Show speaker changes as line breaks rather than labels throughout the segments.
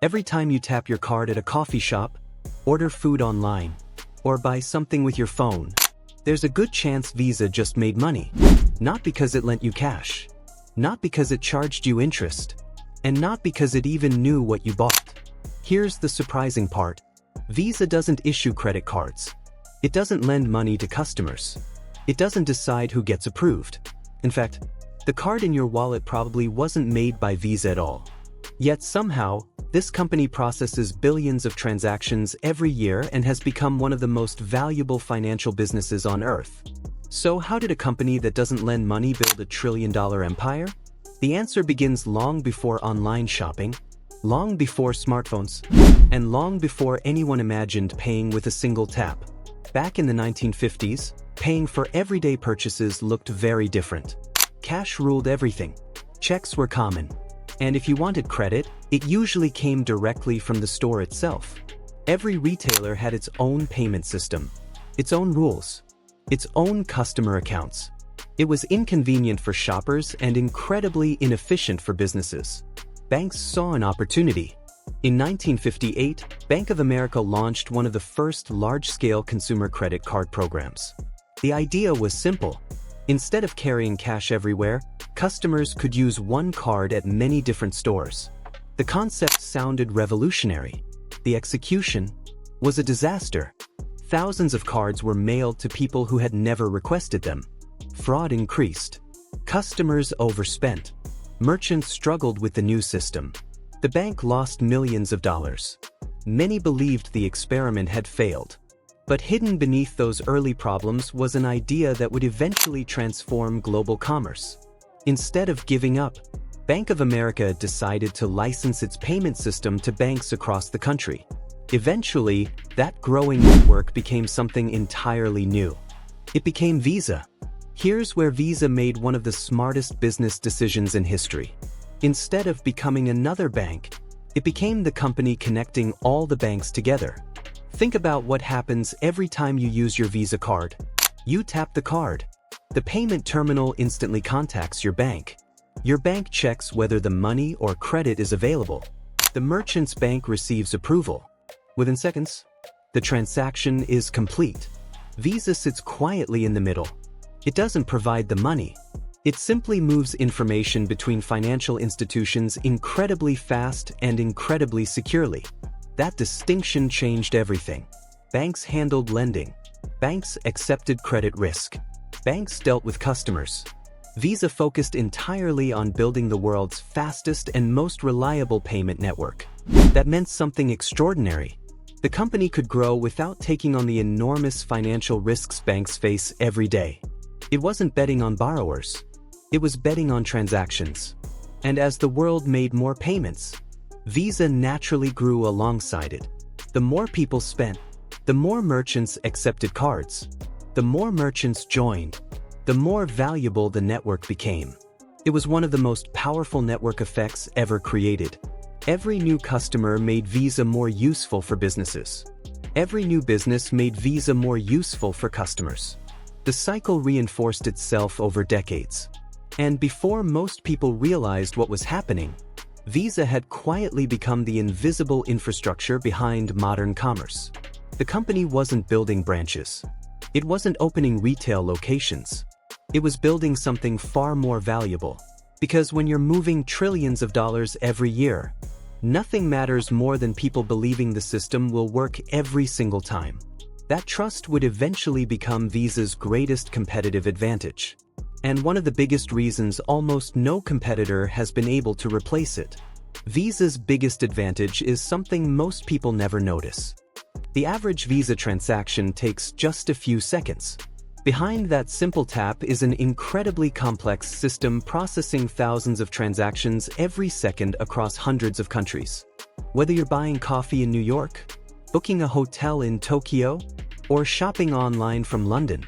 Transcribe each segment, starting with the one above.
Every time you tap your card at a coffee shop, order food online, or buy something with your phone, there's a good chance Visa just made money. Not because it lent you cash, not because it charged you interest, and not because it even knew what you bought. Here's the surprising part. Visa doesn't issue credit cards. It doesn't lend money to customers. It doesn't decide who gets approved. In fact, the card in your wallet probably wasn't made by Visa at all. Yet somehow, this company processes billions of transactions every year and has become one of the most valuable financial businesses on earth. So how did a company that doesn't lend money build a trillion-dollar empire? The answer begins long before online shopping, long before smartphones, and long before anyone imagined paying with a single tap. Back in the 1950s, paying for everyday purchases looked very different. Cash ruled everything. Checks were common. And if you wanted credit, it usually came directly from the store itself. Every retailer had its own payment system, its own rules, its own customer accounts. It was inconvenient for shoppers and incredibly inefficient for businesses. Banks saw an opportunity. In 1958, Bank of America launched one of the first large-scale consumer credit card programs. The idea was simple. Instead of carrying cash everywhere, customers could use one card at many different stores. The concept sounded revolutionary. The execution was a disaster. Thousands of cards were mailed to people who had never requested them. Fraud increased. Customers overspent. Merchants struggled with the new system. The bank lost millions of dollars. Many believed the experiment had failed. But hidden beneath those early problems was an idea that would eventually transform global commerce. Instead of giving up, Bank of America decided to license its payment system to banks across the country. Eventually, that growing network became something entirely new. It became Visa. Here's where Visa made one of the smartest business decisions in history. Instead of becoming another bank, it became the company connecting all the banks together. Think about what happens every time you use your Visa card. You tap the card. The payment terminal instantly contacts your bank. Your bank checks whether the money or credit is available. The merchant's bank receives approval. Within seconds, the transaction is complete. Visa sits quietly in the middle. It doesn't provide the money. It simply moves information between financial institutions incredibly fast and incredibly securely. That distinction changed everything. Banks handled lending. Banks accepted credit risk. Banks dealt with customers. Visa focused entirely on building the world's fastest and most reliable payment network. That meant something extraordinary. The company could grow without taking on the enormous financial risks banks face every day. It wasn't betting on borrowers. It was betting on transactions. And as the world made more payments, Visa naturally grew alongside it. The more people spent, the more merchants accepted cards. The more merchants joined, the more valuable the network became. It was one of the most powerful network effects ever created. Every new customer made Visa more useful for businesses. Every new business made Visa more useful for customers. The cycle reinforced itself over decades. And before most people realized what was happening, Visa had quietly become the invisible infrastructure behind modern commerce. The company wasn't building branches. It wasn't opening retail locations. It was building something far more valuable. Because when you're moving trillions of dollars every year, nothing matters more than people believing the system will work every single time. That trust would eventually become Visa's greatest competitive advantage. And one of the biggest reasons almost no competitor has been able to replace it. Visa's biggest advantage is something most people never notice. The average Visa transaction takes just a few seconds. Behind that simple tap is an incredibly complex system processing thousands of transactions every second across hundreds of countries. Whether you're buying coffee in New York, booking a hotel in Tokyo, or shopping online from London,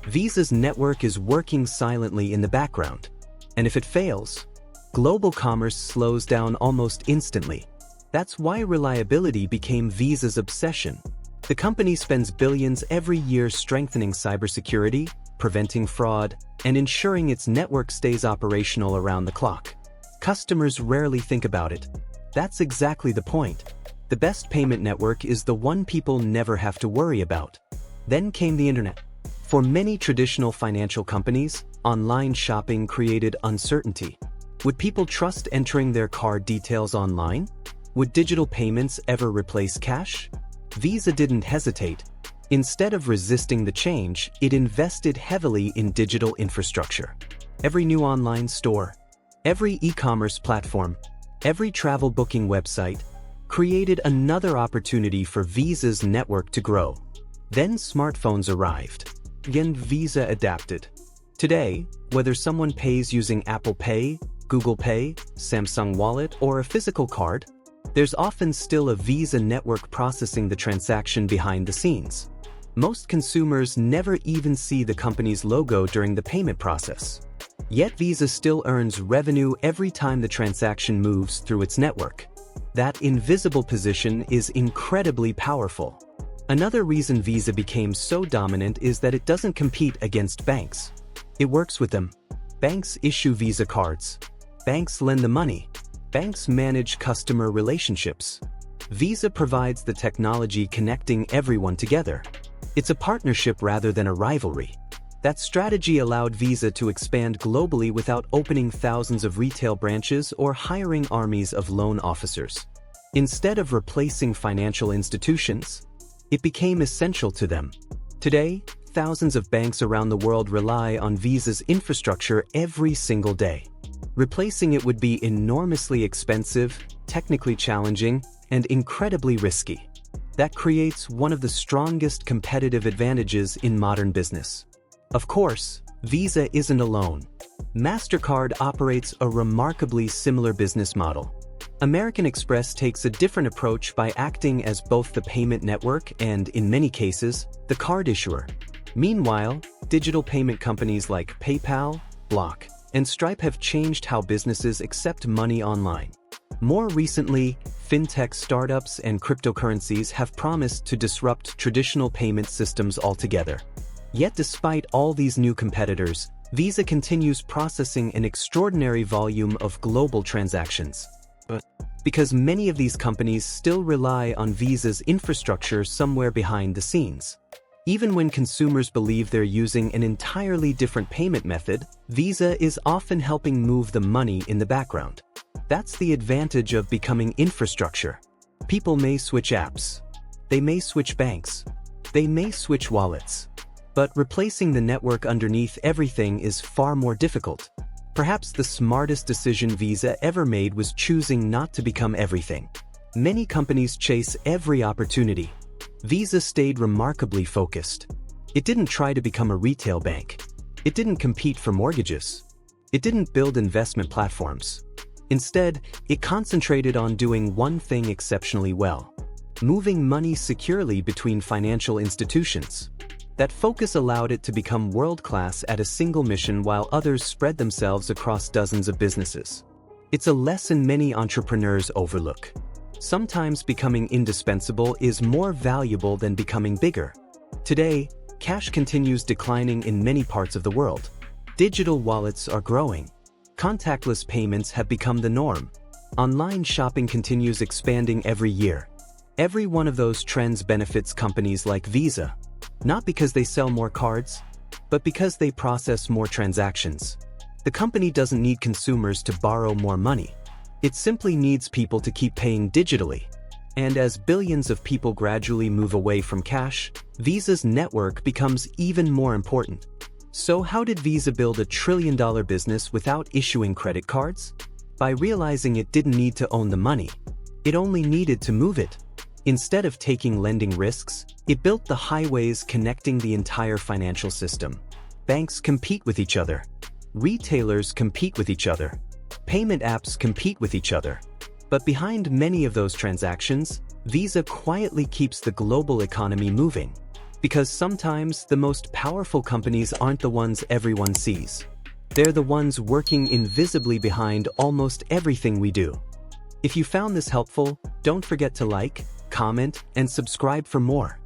Visa's network is working silently in the background. And if it fails, global commerce slows down almost instantly. That's why reliability became Visa's obsession. The company spends billions every year strengthening cybersecurity, preventing fraud, and ensuring its network stays operational around the clock. Customers rarely think about it, That's exactly the point. The best payment network is the one people never have to worry about. Then came the internet. For many traditional financial companies, online shopping created uncertainty. Would people trust entering their card details online? Would digital payments ever replace cash? Visa didn't hesitate. Instead of resisting the change, it invested heavily in digital infrastructure. Every new online store, every e-commerce platform, every travel booking website created another opportunity for Visa's network to grow. Then smartphones arrived. Again, Visa adapted. Today, whether someone pays using Apple Pay, Google Pay, Samsung Wallet, or a physical card, there's often still a Visa network processing the transaction behind the scenes. Most consumers never even see the company's logo during the payment process. Yet Visa still earns revenue every time the transaction moves through its network. That invisible position is incredibly powerful. Another reason Visa became so dominant is that it doesn't compete against banks. It works with them. Banks issue Visa cards. Banks lend the money. Banks manage customer relationships. Visa provides the technology connecting everyone together. It's a partnership rather than a rivalry. That strategy allowed Visa to expand globally without opening thousands of retail branches or hiring armies of loan officers. Instead of replacing financial institutions, it became essential to them. Today, thousands of banks around the world rely on Visa's infrastructure every single day. Replacing it would be enormously expensive, technically challenging, and incredibly risky. That creates one of the strongest competitive advantages in modern business. Of course, Visa isn't alone. MasterCard operates a remarkably similar business model. American Express takes a different approach by acting as both the payment network and, in many cases, the card issuer. Meanwhile, digital payment companies like PayPal, Block, and Stripe have changed how businesses accept money online. More recently, fintech startups and cryptocurrencies have promised to disrupt traditional payment systems altogether. Yet despite all these new competitors, Visa continues processing an extraordinary volume of global transactions. Because many of these companies still rely on Visa's infrastructure somewhere behind the scenes. Even when consumers believe they're using an entirely different payment method, Visa is often helping move the money in the background. That's the advantage of becoming infrastructure. People may switch apps. They may switch banks. They may switch wallets. But replacing the network underneath everything is far more difficult. Perhaps the smartest decision Visa ever made was choosing not to become everything. Many companies chase every opportunity. Visa stayed remarkably focused. It didn't try to become a retail bank. It didn't compete for mortgages. It didn't build investment platforms. Instead, it concentrated on doing one thing exceptionally well: moving money securely between financial institutions. That focus allowed it to become world-class at a single mission while others spread themselves across dozens of businesses. It's a lesson many entrepreneurs overlook. Sometimes becoming indispensable is more valuable than becoming bigger. Today, cash continues declining in many parts of the world. Digital wallets are growing. Contactless payments have become the norm. Online shopping continues expanding every year. Every one of those trends benefits companies like Visa. Not because they sell more cards, but because they process more transactions. The company doesn't need consumers to borrow more money. It simply needs people to keep paying digitally. And as billions of people gradually move away from cash, Visa's network becomes even more important. So how did Visa build a trillion-dollar business without issuing credit cards? By realizing it didn't need to own the money. It only needed to move it. Instead of taking lending risks, it built the highways connecting the entire financial system. Banks compete with each other. Retailers compete with each other. Payment apps compete with each other. But behind many of those transactions, Visa quietly keeps the global economy moving. Because sometimes the most powerful companies aren't the ones everyone sees. They're the ones working invisibly behind almost everything we do. If you found this helpful, don't forget to like, comment, and subscribe for more.